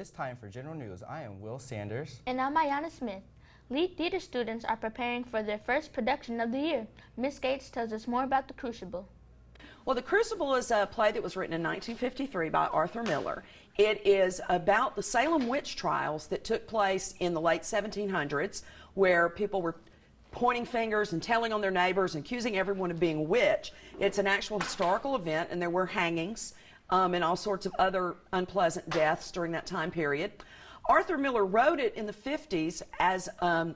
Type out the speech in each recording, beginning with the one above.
It's time for General News. I am Will Sanders. And I'm Ayanna Smith. Lee Theater students are preparing for their first production of the year. Ms. Gates tells us more about The Crucible. Well, The Crucible is a play that was written in 1953 by Arthur Miller. It is about the Salem witch trials that took place in the late 1700s, where people were pointing fingers and telling on their neighbors and accusing everyone of being a witch. It's an actual historical event, and there were hangings and all sorts of other unpleasant deaths during that time period. Arthur Miller wrote it in the 50s as an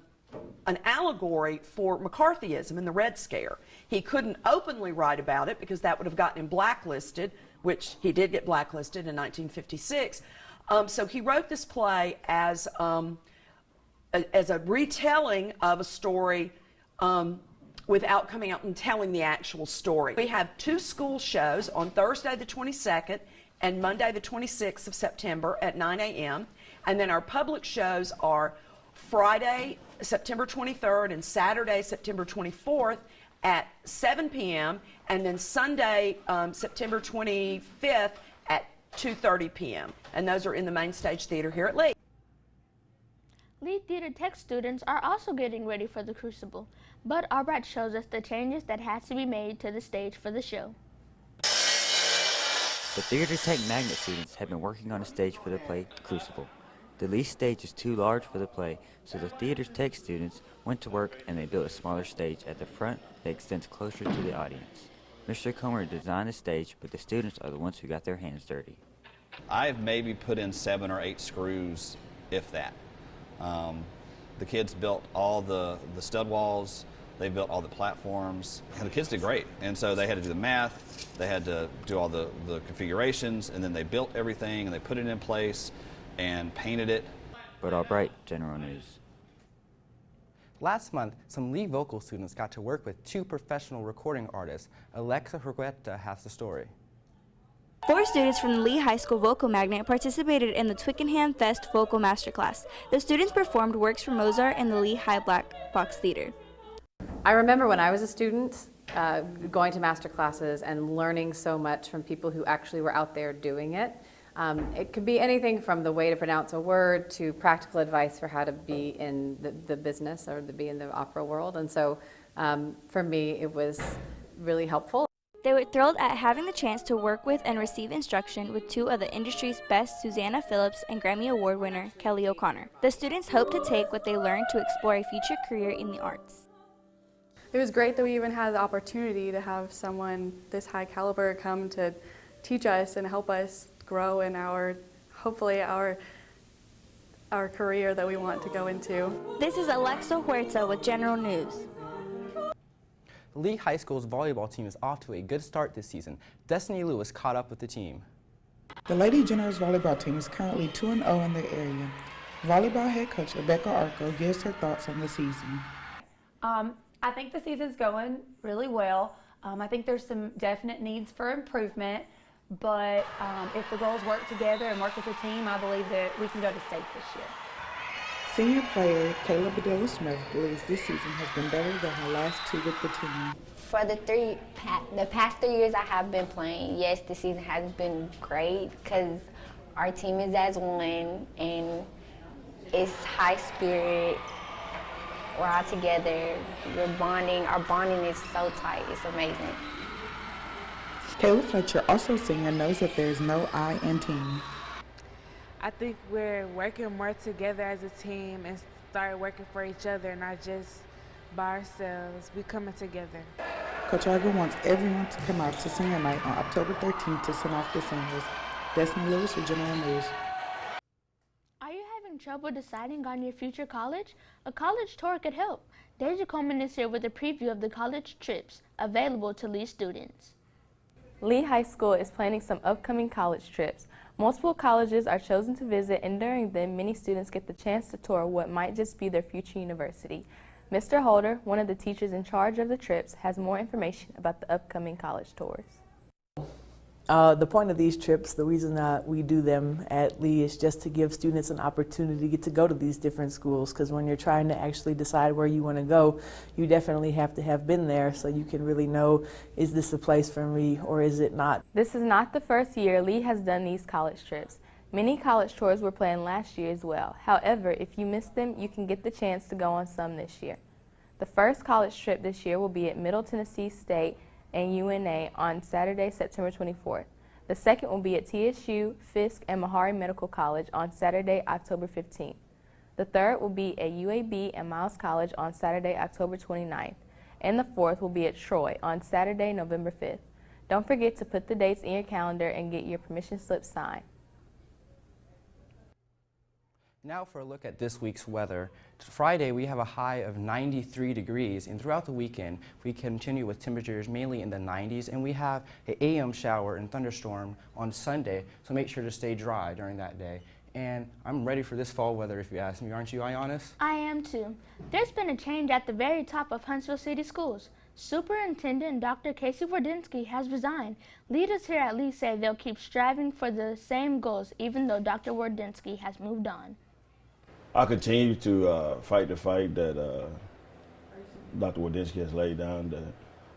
allegory for McCarthyism and the Red Scare. He couldn't openly write about it because that would have gotten him blacklisted, which he did get blacklisted in 1956. So he wrote this play as a retelling of a story without coming out and telling the actual story. We have two school shows on Thursday the 22nd and Monday the 26th of September at 9 a.m. And then our public shows are Friday, September 23rd and Saturday, September 24th at 7 p.m. and then Sunday, September 25th at 2:30 p.m. And those are in the Main Stage Theater here at Lee. Lee Theater Tech students are also getting ready for The Crucible. Bud Albright shows us the changes that had to be made to the stage for the show. The Theater Tech Magnet students have been working on a stage for the play Crucible. The Lee stage is too large for the play, so the Theater Tech students went to work and they built a smaller stage at the front that extends closer to the audience. Mr. Comer designed the stage, but the students are the ones who got their hands dirty. I've maybe put in 7 or 8 screws, if that. The kids built all the stud walls, they built all the platforms, and the kids did great. And so they had to do the math, they had to do all the configurations, and then they built everything and they put it in place and painted it. Bud Albright, General News. Last month, some Lee vocal students got to work with 2 professional recording artists. Alexa Huerta has the story. 4 students from the Lee High School Vocal Magnet participated in the Twickenham Fest Vocal Masterclass. The students performed works from Mozart in the Lee High Black Box Theater. I remember when I was a student going to master classes and learning so much from people who actually were out there doing it. It could be anything from the way to pronounce a word to practical advice for how to be in the business or to be in the opera world. And so for me, it was really helpful. They were thrilled at having the chance to work with and receive instruction with 2 of the industry's best, Susanna Phillips and Grammy Award winner Kelly O'Connor. The students hope to take what they learned to explore a future career in the arts. It was great that we even had the opportunity to have someone this high caliber come to teach us and help us grow in hopefully our career that we want to go into. This is Alexa Huerta with General News. Lee High School's volleyball team is off to a good start this season. Destiny Lewis caught up with the team. The Lady Generals volleyball team is currently 2-0 in the area. Volleyball head coach Rebecca Arco gives her thoughts on the season. I think the season's going really well. I think there's some definite needs for improvement, but if the girls work together and work as a team, I believe that we can go to state this year. Senior player Kayla Bedilla Smith believes this season has been better than her last 2 with the team. For the past 3 years I have been playing, yes, the season has been great because our team is as one and it's high spirit. We're all together, we're bonding. Our bonding is so tight, it's amazing. Kayla Fletcher, also senior, knows that there is no I in team. I think we're working more together as a team and start working for each other, not just by ourselves. We coming together. Coach Argo wants everyone to come out to senior night on October 13th to send off the seniors. Destiny Lewis for General News. Are you having trouble deciding on your future college? A college tour could help. Deja Coleman is here with a preview of the college trips available to Lee students. Lee High School is planning some upcoming college trips. Multiple colleges are chosen to visit, and during them, many students get the chance to tour what might just be their future university. Mr. Holder, one of the teachers in charge of the trips, has more information about the upcoming college tours. The point of these trips, the reason that we do them at Lee is just to give students an opportunity to go to these different schools, because when you're trying to actually decide where you want to go, you definitely have to have been there so you can really know, is this a place for me or is it not? This is not the first year Lee has done these college trips. Many college tours were planned last year as well. However, if you missed them, you can get the chance to go on some this year. The first college trip this year will be at Middle Tennessee State and UNA on Saturday, September 24th. The second will be at TSU, Fisk, and Meharry Medical College on Saturday, October 15th. The third will be at UAB and Miles College on Saturday, October 29th. And the fourth will be at Troy on Saturday, November 5th. Don't forget to put the dates in your calendar and get your permission slip signed. Now for a look at this week's weather. Friday, we have a high of 93 degrees, and throughout the weekend, we continue with temperatures mainly in the 90s, and we have an AM shower and thunderstorm on Sunday, so make sure to stay dry during that day. And I'm ready for this fall weather, if you ask me, aren't you, Ionis? I am too. There's been a change at the very top of Huntsville City Schools. Superintendent Dr. Casey Wardynski has resigned. Leaders here at Lee say they'll keep striving for the same goals, even though Dr. Wardynski has moved on. I continue to fight the fight that Dr. Wardynski has laid down, the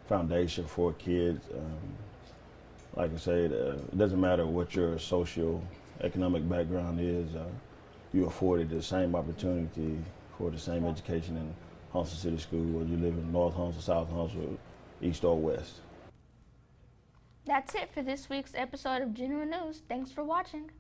foundation for kids. Like I said, it doesn't matter what your socio-economic background is, you're afforded the same opportunity for the same education in Huntsville City School, whether you live in North Huntsville, South Huntsville, East or West. That's it for this week's episode of General News. Thanks for watching.